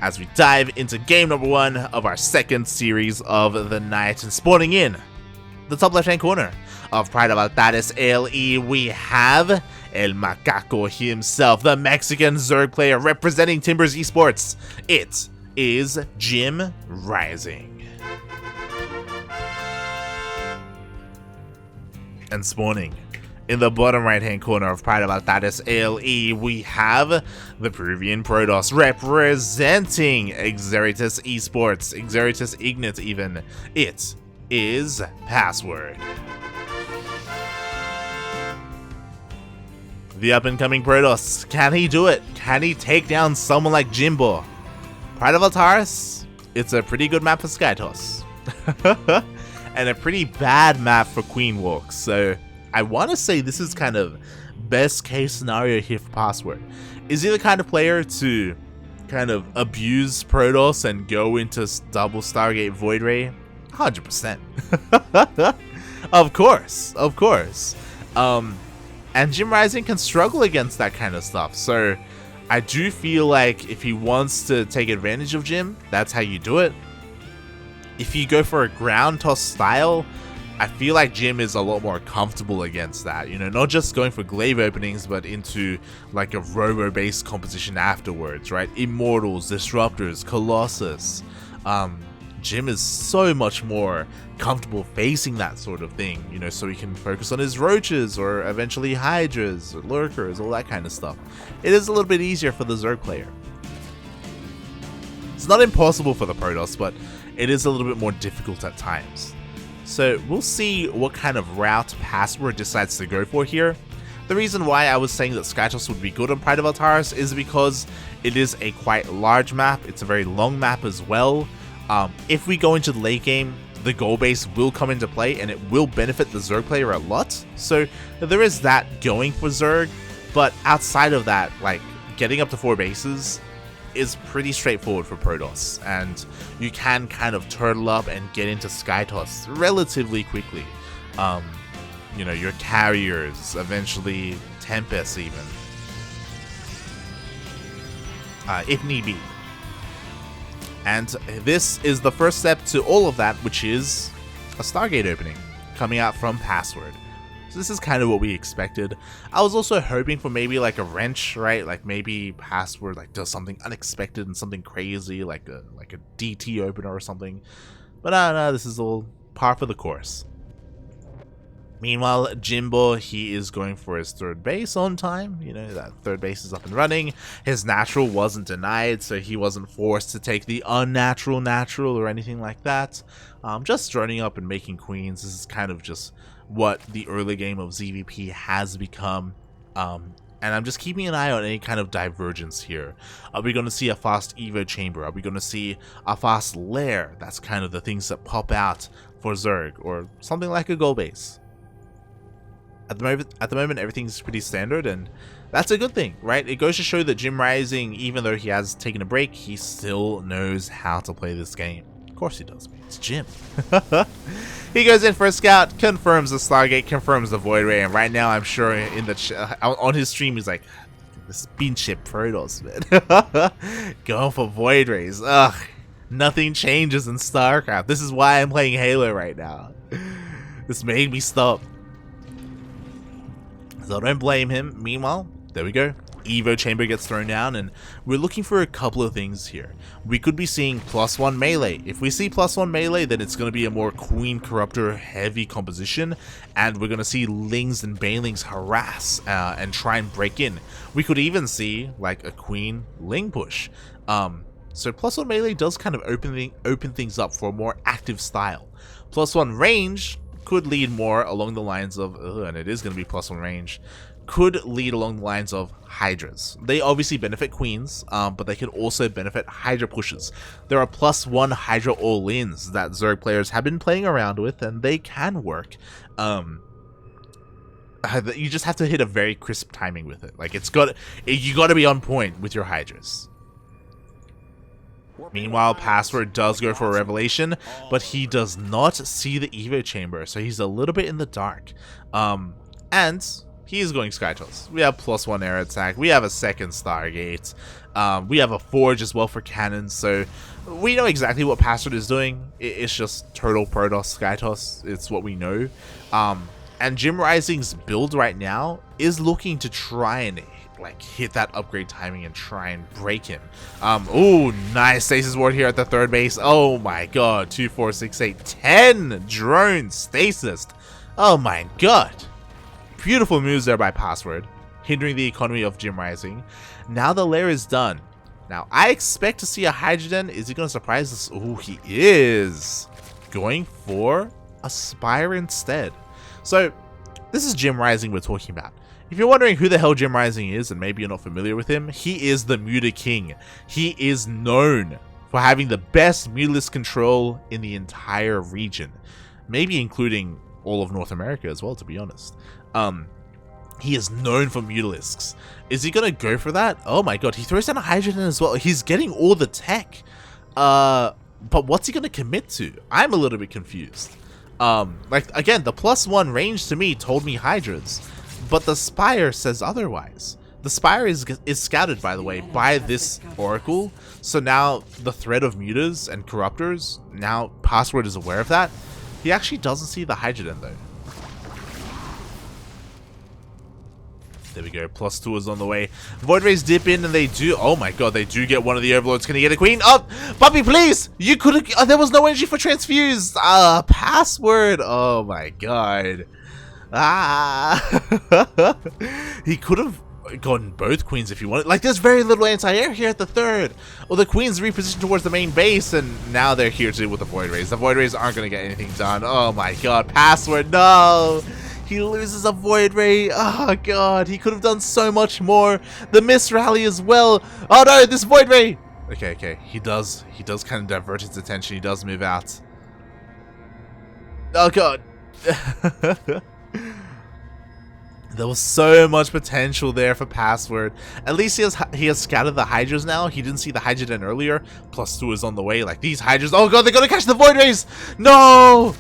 as we dive into game number 1 of our second series of the night. And spawning in the top left hand corner of Pride of Altadis ALE, we have El Macaco himself, the Mexican Zerg player representing Timbers Esports. It is JimRising. And spawning in the bottom right hand corner of Pride of Altadis ALE, we have the Peruvian Protoss representing Xeritus Esports, Xeritus Ignite even. It is PassWord. The up-and-coming Protoss, can he do it? Can he take down someone like Jimbo? Pride of Altaris, it's a pretty good map for Skytoss. And a pretty bad map for Queen Walks, so I want to say this is kind of best case scenario here for PassWord. Is he the kind of player to kind of abuse Protoss and go into double Stargate Void Ray? 100%. Of course. And JimRising can struggle against that kind of stuff, so I do feel like if he wants to take advantage of Jim, that's how you do it. If you go for a ground toss style, I feel like Jim is a lot more comfortable against that, you know, not just going for glaive openings, but into like a robo-based composition afterwards, right? Immortals, Disruptors, Colossus. Jim is so much more comfortable facing that sort of thing, you know, so he can focus on his roaches or eventually hydras or lurkers, all that kind of stuff. It is a little bit easier for the Zerg player. It's not impossible for the Protoss, but it is a little bit more difficult at times. So we'll see what kind of route PassWord decides to go for here. The reason why I was saying that Skytoss would be good on Pride of Altaris is because it is a quite large map. It's a very long map as well. If we go into the late game, the goal base will come into play and it will benefit the Zerg player a lot. So there is that going for Zerg, but outside of that, like getting up to 4 bases is pretty straightforward for Protoss, and you can kind of turtle up and get into Skytoss relatively quickly. You know, your carriers, eventually Tempest even, if need be. And this is the first step to all of that, which is a Stargate opening coming out from PassWord. So this is kind of what we expected. I was also hoping for maybe like a wrench, right? Like maybe PassWord like does something unexpected and something crazy, like a DT opener or something. But no, this is all par for the course. Meanwhile, Jimbo, he is going for his 3rd base on time. You know, that 3rd base is up and running. His natural wasn't denied, so he wasn't forced to take the unnatural natural or anything like that. Just droning up and making queens. This is kind of just what the early game of ZvP has become. And I'm just keeping an eye on any kind of divergence here. Are we going to see a fast Evo chamber? Are we going to see a fast lair? That's kind of the things that pop out for Zerg, or something like a goal base. At the moment, everything's pretty standard, and that's a good thing, right? It goes to show that JimRising, even though he has taken a break, he still knows how to play this game. Of course he does, man. It's Jim. He goes in for a scout, confirms the Stargate, confirms the Void Ray, and right now I'm sure in the on his stream he's like, this pinche Protoss, man. Going for Void Rays. Ugh. Nothing changes in StarCraft. This is why I'm playing Halo right now. This made me stop. So don't blame him. Meanwhile, there we go. Evo chamber gets thrown down, and we're looking for a couple of things here. We could be seeing +1 melee. If we see +1 melee, then it's going to be a more Queen Corruptor heavy composition, and we're going to see Lings and Banelings harass and try and break in. We could even see like a Queen Ling push. So +1 melee does kind of open things up for a more active style. +1 range could lead more along the lines of, and it is going to be +1 range, could lead along the lines of Hydras. They obviously benefit Queens, but they can also benefit Hydra pushes. There are +1 Hydra all-ins that Zerg players have been playing around with, and they can work. You just have to hit a very crisp timing with it. Like you got to be on point with your Hydras. Meanwhile, PassWord does go for a revelation, but he does not see the Evo chamber, so he's a little bit in the dark. And He's going Skytoss. We have +1 air attack. We have a second Stargate. We have a Forge as well for cannons. So we know exactly what PassWord is doing. It's just Turtle, Protoss, Skytoss. It's what we know. And JimRising's build right now is looking to try and like hit that upgrade timing and try and break him. Oh, nice stasis ward here at the third base. Oh my god, 2, 4, 6, 8, 10 drones stasis. Oh my god. Beautiful moves there by PassWord, hindering the economy of JimRising. Now the lair is done. Now I expect to see a Hydrogen. Is he going to surprise us? Oh, he is going for a Spire instead. So this is JimRising we're talking about. If you're wondering who the hell JimRising is, and maybe you're not familiar with him, he is the Muta King. He is known for having the best Mutalisk control in the entire region. Maybe including all of North America as well, to be honest. He is known for Mutalisks. Is he gonna go for that? Oh my god, he throws down a Hydrogen as well. He's getting all the tech. But what's he gonna commit to? I'm a little bit confused. Like, again, the +1 range to me told me Hydras. But the Spire says otherwise. The Spire is scouted, by the way, by this Oracle. So now the threat of Mutas and Corruptors, now PassWord is aware of that. He actually doesn't see the Hydrogen though. There we go, +2 is on the way. Void Rays dip in and they do, oh my god, they do get one of the Overlords. Can he get a Queen? Oh, Puppy, please! You could've, there was no energy for Transfuse. PassWord, oh my god. He could have gotten both Queens if he wanted. Like, there's very little anti-air here at the third. Well, the Queen's repositioned towards the main base, and now they're here to deal with the Void Rays. The Void Rays aren't going to get anything done. Oh my god, PassWord, no! He loses a Void Ray. Oh god, he could have done so much more. The miss rally as well. Oh no, this Void Ray! Okay, he does kind of divert his attention. He does move out. Oh god. There was so much potential there for PassWord. At least he has scouted the Hydras now. He didn't see the Hydrogen earlier. +2 is on the way. Like, these Hydras. Oh god, they're gonna catch the Void Rays! No!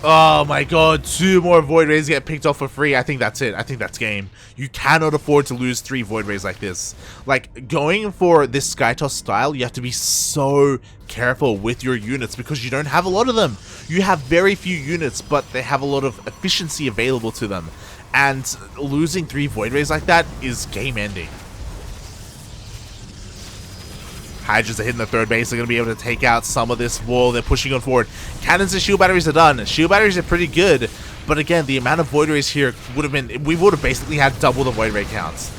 Oh my god, 2 more Void Rays get picked off for free. I think that's it. I think that's game. You cannot afford to lose 3 Void Rays like this. Like, going for this Skytoss style, you have to be so careful with your units because you don't have a lot of them. You have very few units, but they have a lot of efficiency available to them. And losing 3 Void Rays like that is game ending. Hydras are hitting the third base. They're going to be able to take out some of this wall. They're pushing on forward. Cannons and shield batteries are done. Shield batteries are pretty good. But again, the amount of Void Rays here would have been... We would have basically had double the Void Ray counts.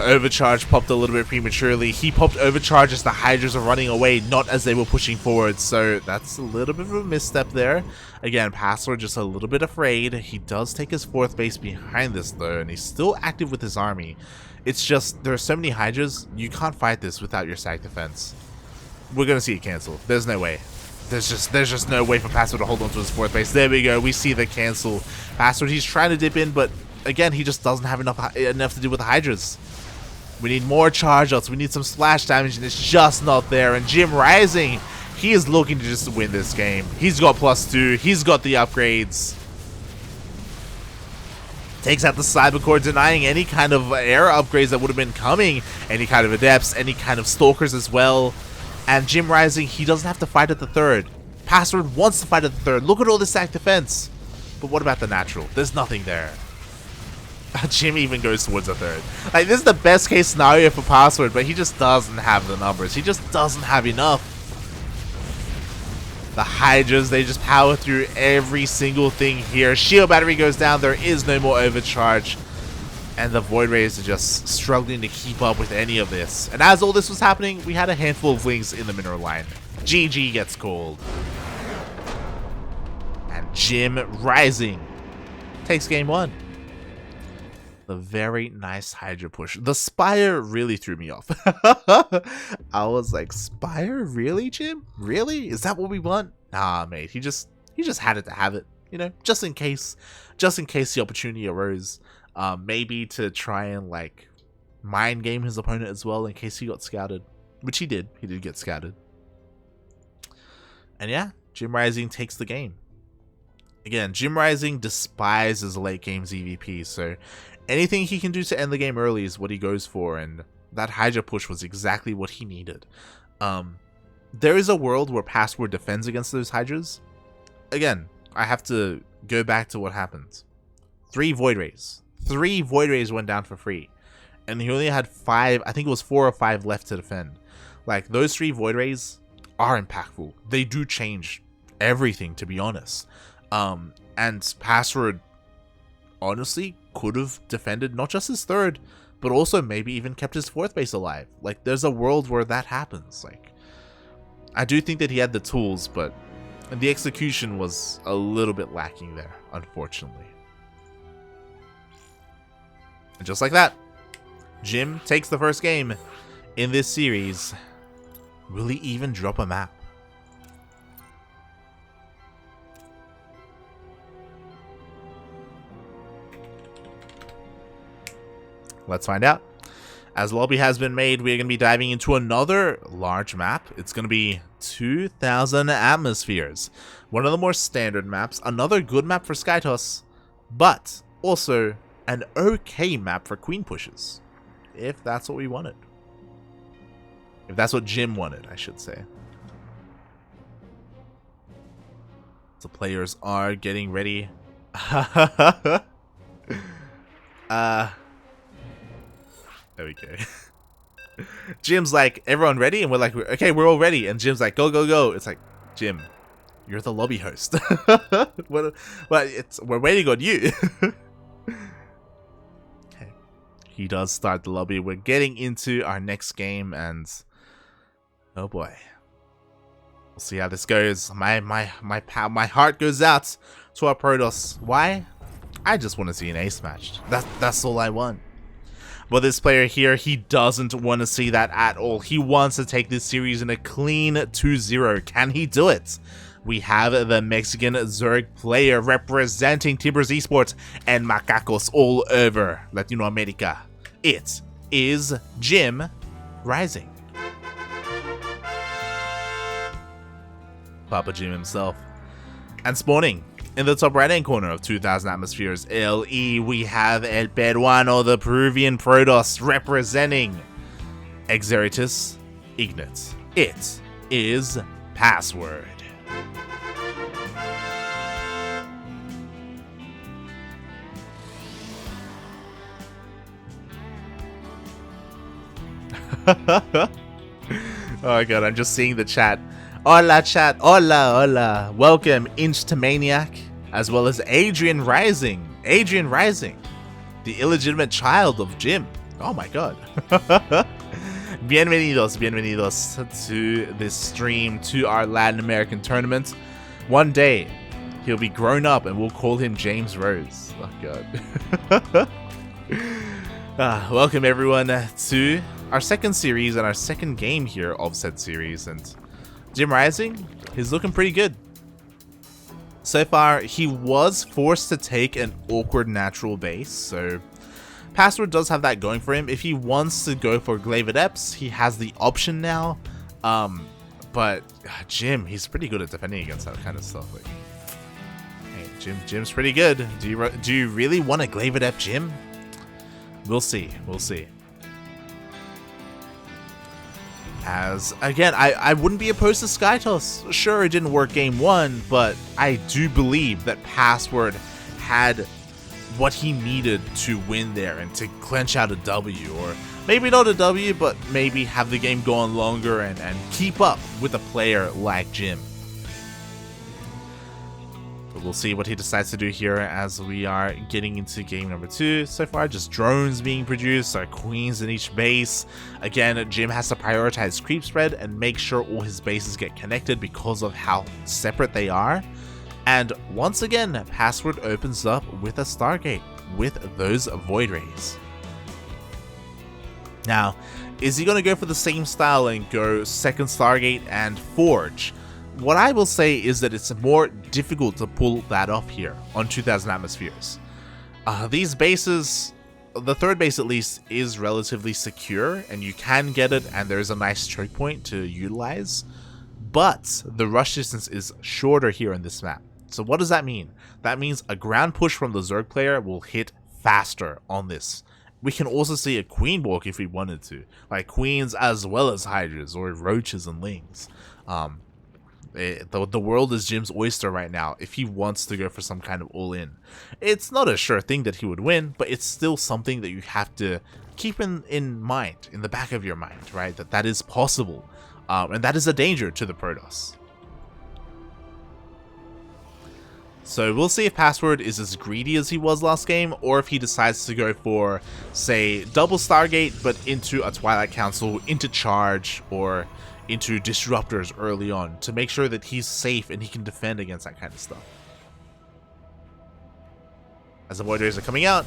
Overcharge popped a little bit prematurely. He popped Overcharge as the Hydras are running away, not as they were pushing forward. So that's a little bit of a misstep there. Again, PassWord just a little bit afraid. He does take his 4th base behind this though, and he's still active with his army. It's just, there are so many Hydras, you can't fight this without your sack defense. We're gonna see it cancel. There's no way. There's just no way for PassWord to hold on to his 4th base. There we go, we see the cancel. PassWord, he's trying to dip in, but again, he just doesn't have enough to do with the Hydras. We need more charge outs, we need some splash damage, and it's just not there. And JimRising, he is looking to just win this game. He's got +2, he's got the upgrades. Takes out the Cyber Core, denying any kind of air upgrades that would have been coming. Any kind of Adepts, any kind of Stalkers as well. And JimRising, he doesn't have to fight at the third. PassWord wants to fight at the third. Look at all this sack defense. But what about the natural? There's nothing there. Jim even goes towards the third. Like, this is the best case scenario for PassWord, but he just doesn't have the numbers. He just doesn't have enough. The Hydras, they just power through every single thing here. Shield battery goes down. There is no more overcharge. And the Void Rays are just struggling to keep up with any of this. And as all this was happening, we had a handful of Lings in the mineral line. GG gets called. And JimRising takes game 1. The very nice Hydra push. The Spire really threw me off. I was like, Spire? Really, Jim? Really? Is that what we want? Nah, mate. He just had it to have it. You know, just in case the opportunity arose. Maybe to try and like mind game his opponent as well in case he got scouted. Which he did. He did get scouted. And yeah, JimRising takes the game. Again, JimRising despises late game ZvP, so anything he can do to end the game early is what he goes for, and that Hydra push was exactly what he needed. There is a world where PassWord defends against those Hydras. Again, I have to go back to what happened. 3 Void Rays. 3 Void Rays went down for free. And he only had 5, I think it was 4 or 5 left to defend. Like, those 3 Void Rays are impactful. They do change everything, to be honest. And PassWord, honestly, could have defended not just his 3rd, but also maybe even kept his 4th base alive. Like, there's a world where that happens. Like, I do think that he had the tools, but the execution was a little bit lacking there, unfortunately. And just like that, Jim takes the first game in this series. Will he even drop a map? Let's find out. As lobby has been made, we're going to be diving into another large map. It's going to be 2,000 atmospheres. One of the more standard maps. Another good map for Skytoss, but also an okay map for queen pushes. If that's what we wanted. If that's what Jim wanted, I should say. The players are getting ready. There we go. Jim's like, everyone ready? And we're like, okay, we're all ready. And Jim's like, go, go, go. It's like, Jim, you're the lobby host. Well, we're waiting on you. Okay. He does start the lobby. We're getting into our next game, and oh boy. We'll see how this goes. My heart goes out to our Protoss. Why? I just want to see an ace match. That's all I want. But this player here, he doesn't want to see that at all. He wants to take this series in a clean 2-0. Can he do it? We have the Mexican Zerg player representing Timbers Esports and Macacos all over Latino America. It is JimRising. Papa Jim himself. And spawning in the top right hand corner of 2,000 atmospheres LE, we have El Peruano, the Peruvian Protoss, representing Exeritus Ignat. It is PassWord. Oh god, I'm just seeing the chat. Hola chat, hola, hola. Welcome Inch to Maniac, as well as Adrian Rising. Adrian Rising, the illegitimate child of Jim. Oh my god. Bienvenidos, bienvenidos to this stream, to our Latin American tournament. One day, he'll be grown up and we'll call him James Rose. Oh god. Welcome everyone to our second series and our second game here of said series, and JimRising, he's looking pretty good. So far, he was forced to take an awkward natural base, so PassWord does have that going for him. If he wants to go for Glaive Adepts, he has the option now. But Jim, he's pretty good at defending against that kind of stuff. Like, hey, Jim's pretty good. Do you really want a Glaive Adept, Jim? We'll see. We'll see. As, again, I wouldn't be opposed to Skytoss. Sure, it didn't work game 1, but I do believe that PassWord had what he needed to win there and to clinch out a W, or maybe not a W, but maybe have the game go on longer and keep up with a player like Jim. But we'll see what he decides to do here as we are getting into game number 2. So far, just drones being produced, our queens in each base. Again, Jim has to prioritize creep spread and make sure all his bases get connected because of how separate they are. And once again, PassWord opens up with a Stargate with those Void Rays. Now, is he going to go for the same style and go second Stargate and Forge? What I will say is that it's more difficult to pull that off here on 2,000 atmospheres. These bases, the third base at least, is relatively secure and you can get it, and there's a nice choke point to utilize. But the rush distance is shorter here in this map. So what does that mean? That means a ground push from the Zerg player will hit faster on this. We can also see a queen walk if we wanted to, like queens as well as hydras or roaches and lings. The world is Jim's oyster right now if he wants to go for some kind of all-in. It's not a sure thing that he would win, but it's still something that you have to keep in mind, in the back of your mind, right? That is possible, and that is a danger to the Protoss. So we'll see if PassWord is as greedy as he was last game, or if he decides to go for, say, double Stargate, but into a Twilight Council, into Charge, or into Disruptors early on, to make sure that he's safe and he can defend against that kind of stuff. As the Void Rays are coming out,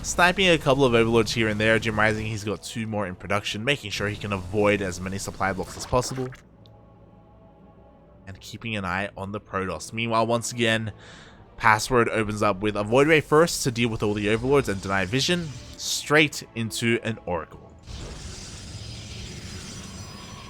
sniping a couple of Overlords here and there. JimRising, he's got 2 more in production, making sure he can avoid as many supply blocks as possible. And keeping an eye on the Protoss. Meanwhile, once again, PassWord opens up with a Void Ray first to deal with all the Overlords and deny vision, straight into an Oracle.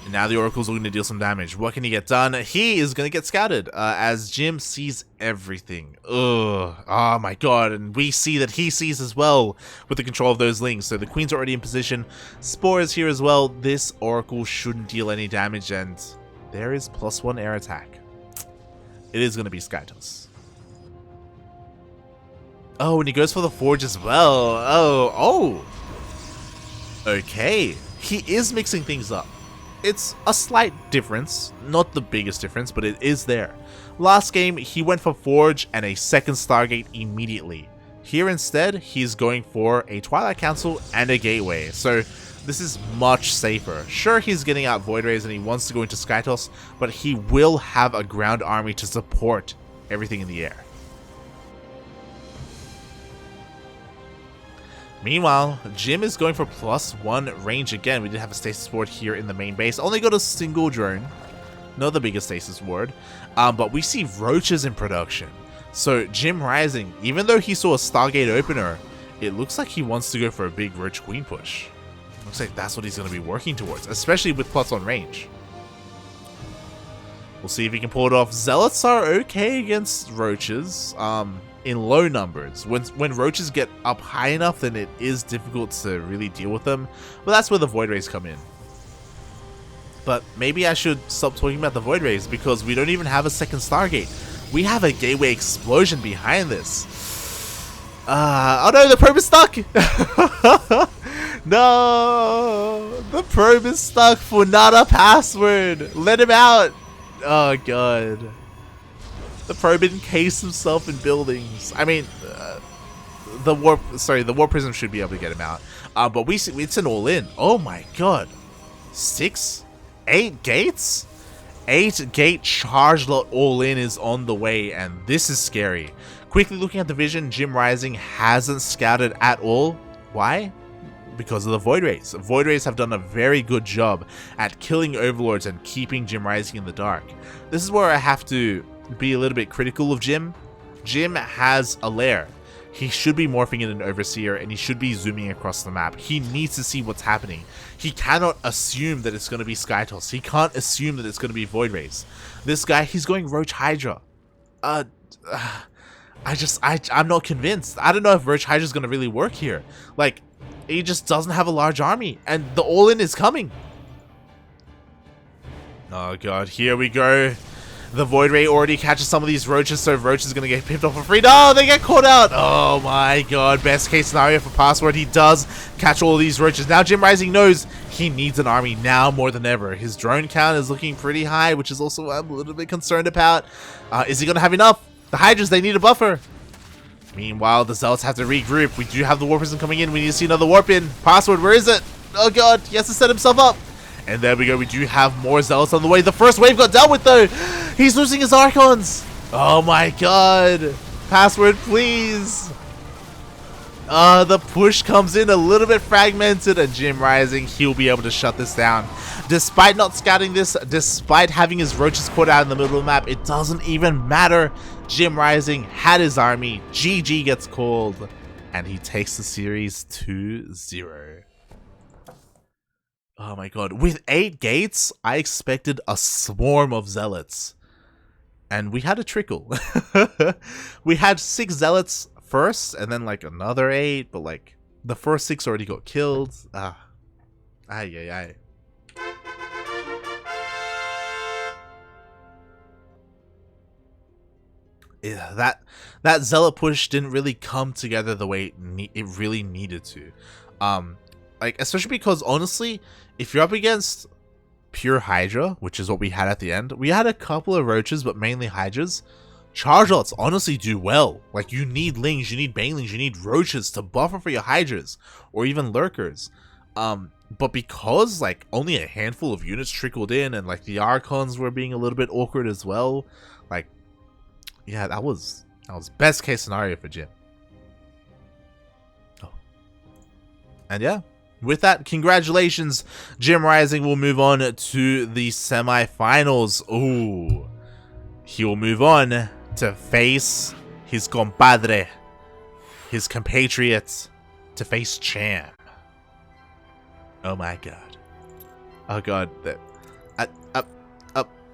And now the Oracle's looking to deal some damage. What can he get done? He is going to get scouted as Jim sees everything. Ugh. Oh my god. And we see that he sees as well with the control of those lings. So the Queen's already in position. Spore is here as well. This Oracle shouldn't deal any damage, and there is +1 air attack. It is going to be Skytos. Oh, and he goes for the Forge as well. Oh. Okay. He is mixing things up. It's a slight difference. Not the biggest difference, but it is there. Last game, he went for Forge and a second Stargate immediately. Here instead, he's going for a Twilight Council and a Gateway. So this is much safer. Sure, he's getting out Void Rays and he wants to go into Skytos, but he will have a ground army to support everything in the air. Meanwhile, Jim is going for +1 range again. We did have a stasis ward here in the main base. Only got a single drone. Not the biggest stasis ward. But we see roaches in production. So JimRising, even though he saw a Stargate opener, it looks like he wants to go for a big roach queen push. Looks like that's what he's going to be working towards, especially with +1 range. We'll see if he can pull it off. Zealots are okay against roaches. In low numbers. When roaches get up high enough, then it is difficult to really deal with them. But that's where the Void Rays come in. But maybe I should stop talking about the Void Rays, because we don't even have a second Stargate. We have a Gateway explosion behind this. Oh no, the probe is stuck! No! The probe is stuck for not a password! Let him out! Oh god. The probe encased himself in buildings. I mean, the warp prism should be able to get him out. But we see it's an all-in. Oh my god, 8 gates, 8 gate charge lot all-in is on the way, and this is scary. Quickly looking at the vision, JimRising hasn't scouted at all. Why? Because of the Void Rays. Void Rays have done a very good job at killing Overlords and keeping JimRising in the dark. This is where I have to be a little bit critical of Jim. Jim has a lair. He should be morphing in an Overseer, and he should be zooming across the map. He needs to see what's happening. He cannot assume that it's going to be Skytos. He can't assume that it's going to be Void Rays. This guy, he's going Roach Hydra. I'm not convinced. I don't know if Roach Hydra is going to really work here. Like, he just doesn't have a large army, and the all-in is coming. Oh god, here we go. The Void Ray already catches some of these roaches, so Roach is going to get pipped off for free. No, they get caught out. Oh my god, best case scenario for PassWord. He does catch all of these roaches. Now JimRising knows he needs an army now more than ever. His drone count is looking pretty high, which is also I'm a little bit concerned about. Is he going to have enough? The Hydras, they need a buffer. Meanwhile, the Zealots have to regroup. We do have the Warp Prism coming in. We need to see another Warp in. PassWord, where is it? Oh god, he has to set himself up. And there we go, we do have more Zealots on the way. The first wave got dealt with though. He's losing his Archons. Oh my god. PassWord, please. The push comes in a little bit fragmented, and JimRising, he'll be able to shut this down. Despite not scouting this, despite having his roaches caught out in the middle of the map, it doesn't even matter. JimRising had his army. GG gets called, and he takes the series 2-0. Oh my god, with 8 gates, I expected a swarm of Zealots. and we had a trickle. We had 6 zealots first, and then like another 8, but like the first 6 already got killed. Ay, ay, ay. Yeah, that zealot push didn't really come together the way it really needed to. Like, especially because honestly, if you're up against pure Hydra, which is what we had at the end, we had a couple of roaches, but mainly Hydras. Charge lots honestly do well. Like, you need lings, you need banelings, you need roaches to buffer for your Hydras, or even lurkers. But because like only a handful of units trickled in, and like the Archons were being a little bit awkward as well, like, yeah, that was best case scenario for Jim. Oh. And yeah, with that, congratulations, JimRising will move on to the semi-finals. Ooh, he will move on to face his compadre, his compatriot, to face Champ. Oh my god. Oh god,